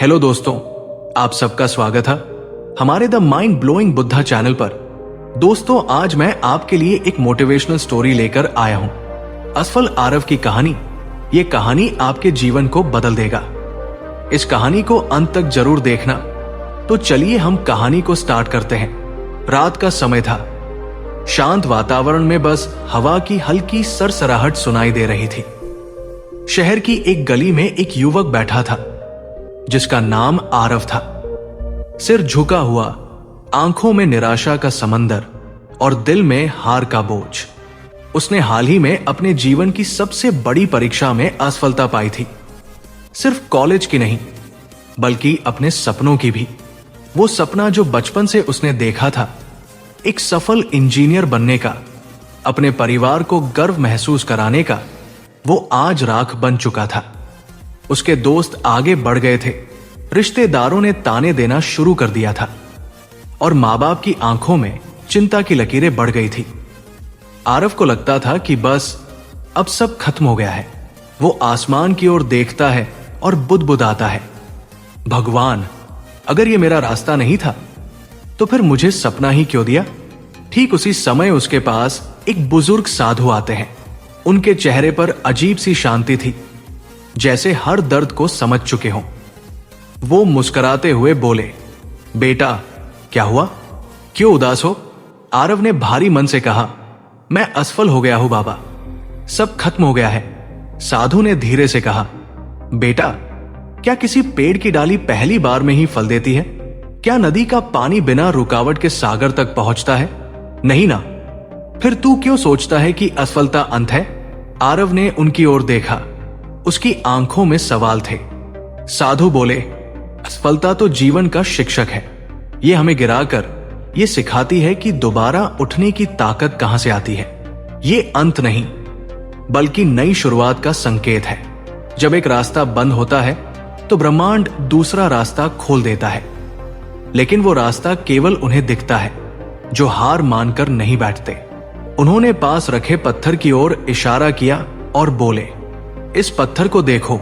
Hello दोस्तों, आप सबका स्वागत है हमारे the mind blowing Buddha channel पर। दोस्तों, आज मैं आपके लिए एक मोटिवेशनल स्टोरी लेकर आया हूं, असफल आरव की कहानी। ये कहानी आपके जीवन को बदल देगा। इस कहानी को अंत तक जरूर देखना। तो चलिए हम कहानी को स्टार्ट करते हैं। रात का समय था। शांत वातावरण में बस हवा की हल्की सरसराहट सुनाई दे रही थी। शहर की एक गली में एक युवक बैठा था जिसका नाम आरव था। सिर झुका हुआ, आंखों में निराशा का समंदर और दिल में हार का बोझ। उसने हाल ही में अपने जीवन की सबसे बड़ी परीक्षा में असफलता पाई थी। सिर्फ कॉलेज की नहीं, बल्कि अपने सपनों की भी। वो सपना जो बचपन से उसने देखा था, एक सफल इंजीनियर बनने का, अपने परिवार को गर्व महसूस कराने का, वो आज राख बन चुका था। उसके दोस्त आगे बढ़ गए थे, रिश्तेदारों ने ताने देना शुरू कर दिया था और माँ बाप की आंखों में चिंता की लकीरें बढ़ गई थी। आरव को लगता था कि बस अब सब खत्म हो गया है। वो आसमान की ओर देखता है और बुदबुदाता है, भगवान, अगर ये मेरा रास्ता नहीं था तो फिर मुझे सपना ही क्यों दिया। ठीक उसी समय उसके पास एक बुजुर्ग साधु आते हैं। उनके चेहरे पर अजीब सी शांति थी, जैसे हर दर्द को समझ चुके हों। वो मुस्कुराते हुए बोले, बेटा क्या हुआ, क्यों उदास हो? आरव ने भारी मन से कहा, मैं असफल हो गया हूं बाबा, सब खत्म हो गया है। साधु ने धीरे से कहा, बेटा, क्या किसी पेड़ की डाली पहली बार में ही फल देती है? क्या नदी का पानी बिना रुकावट के सागर तक पहुंचता है? नहीं ना। फिर तू क्यों सोचता है कि असफलता अंत है? आरव ने उनकी ओर देखा। उसकी आंखों में सवाल थे। साधु बोले, असफलता तो जीवन का शिक्षक है। ये हमें गिराकर ये सिखाती है कि दोबारा उठने की ताकत कहां से आती है। ये अंत नहीं, बल्कि नई शुरुआत का संकेत है। जब एक रास्ता बंद होता है तो ब्रह्मांड दूसरा रास्ता खोल देता है, लेकिन वो रास्ता केवल उन्हें दिखता है जो हार मानकर नहीं बैठते। उन्होंने पास रखे पत्थर की ओर इशारा किया और बोले, इस पत्थर को देखो।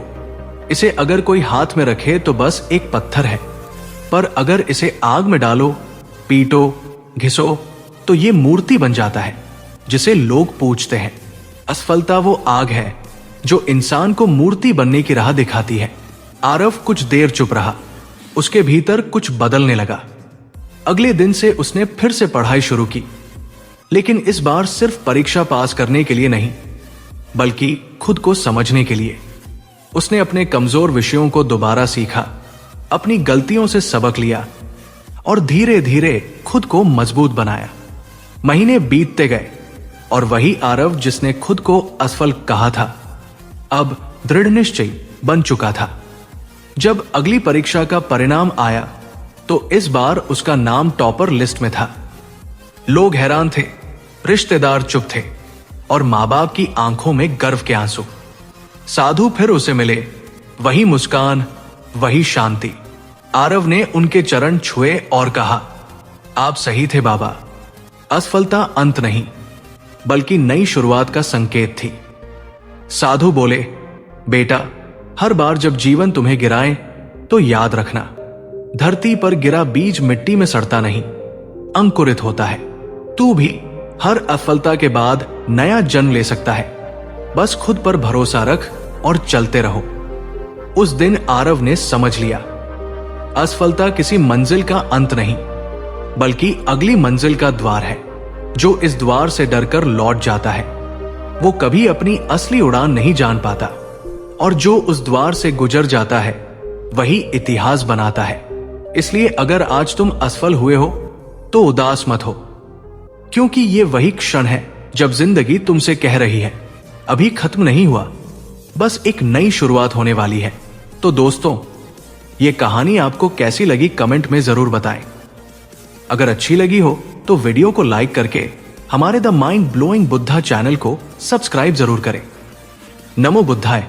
इसे अगर कोई हाथ में रखे तो बस एक पत्थर है, पर अगर इसे आग में डालो, पीटो, घिसो तो ये मूर्ति बन जाता है जिसे लोग पूजते हैं। असफलता वो आग है जो इंसान को मूर्ति बनने की राह दिखाती है। आरव कुछ देर चुप रहा। उसके भीतर कुछ बदलने लगा। अगले दिन से उसने फिर से पढ़ाई शुरू की, लेकिन इस बार सिर्फ परीक्षा पास करने के लिए नहीं, बल्कि खुद को समझने के लिए। उसने अपने कमजोर विषयों को दोबारा सीखा, अपनी गलतियों से सबक लिया और धीरे धीरे खुद को मजबूत बनाया। महीने बीतते गए और वही आरव जिसने खुद को असफल कहा था, अब दृढ़ निश्चयी बन चुका था। जब अगली परीक्षा का परिणाम आया तो इस बार उसका नाम टॉपर लिस्ट में था। लोग हैरान थे, रिश्तेदार चुप थे और माँ बाप की आंखों में गर्व के आंसू। साधु फिर उसे मिले, वही मुस्कान, वही शांति। आरव ने उनके चरण छुए और कहा, आप सही थे बाबा, असफलता अंत नहीं, बल्कि नई शुरुआत का संकेत थी। साधु बोले, बेटा, हर बार जब जीवन तुम्हें गिराए तो याद रखना, धरती पर गिरा बीज मिट्टी में सड़ता नहीं, अंकुरित होता है। तू भी हर असफलता के बाद नया जन्म ले सकता है। बस खुद पर भरोसा रख और चलते रहो। उस दिन आरव ने समझ लिया, असफलता किसी मंजिल का अंत नहीं, बल्कि अगली मंजिल का द्वार है। जो इस द्वार से डरकर लौट जाता है वो कभी अपनी असली उड़ान नहीं जान पाता, और जो उस द्वार से गुजर जाता है वही इतिहास बनाता है। इसलिए अगर आज तुम असफल हुए हो तो उदास मत हो, क्योंकि ये वही क्षण है जब जिंदगी तुमसे कह रही है, अभी खत्म नहीं हुआ, बस एक नई शुरुआत होने वाली है। तो दोस्तों, ये कहानी आपको कैसी लगी कमेंट में जरूर बताएं। अगर अच्छी लगी हो तो वीडियो को लाइक करके हमारे the mind blowing Buddha channel को सब्सक्राइब जरूर करें। नमो बुद्धाय।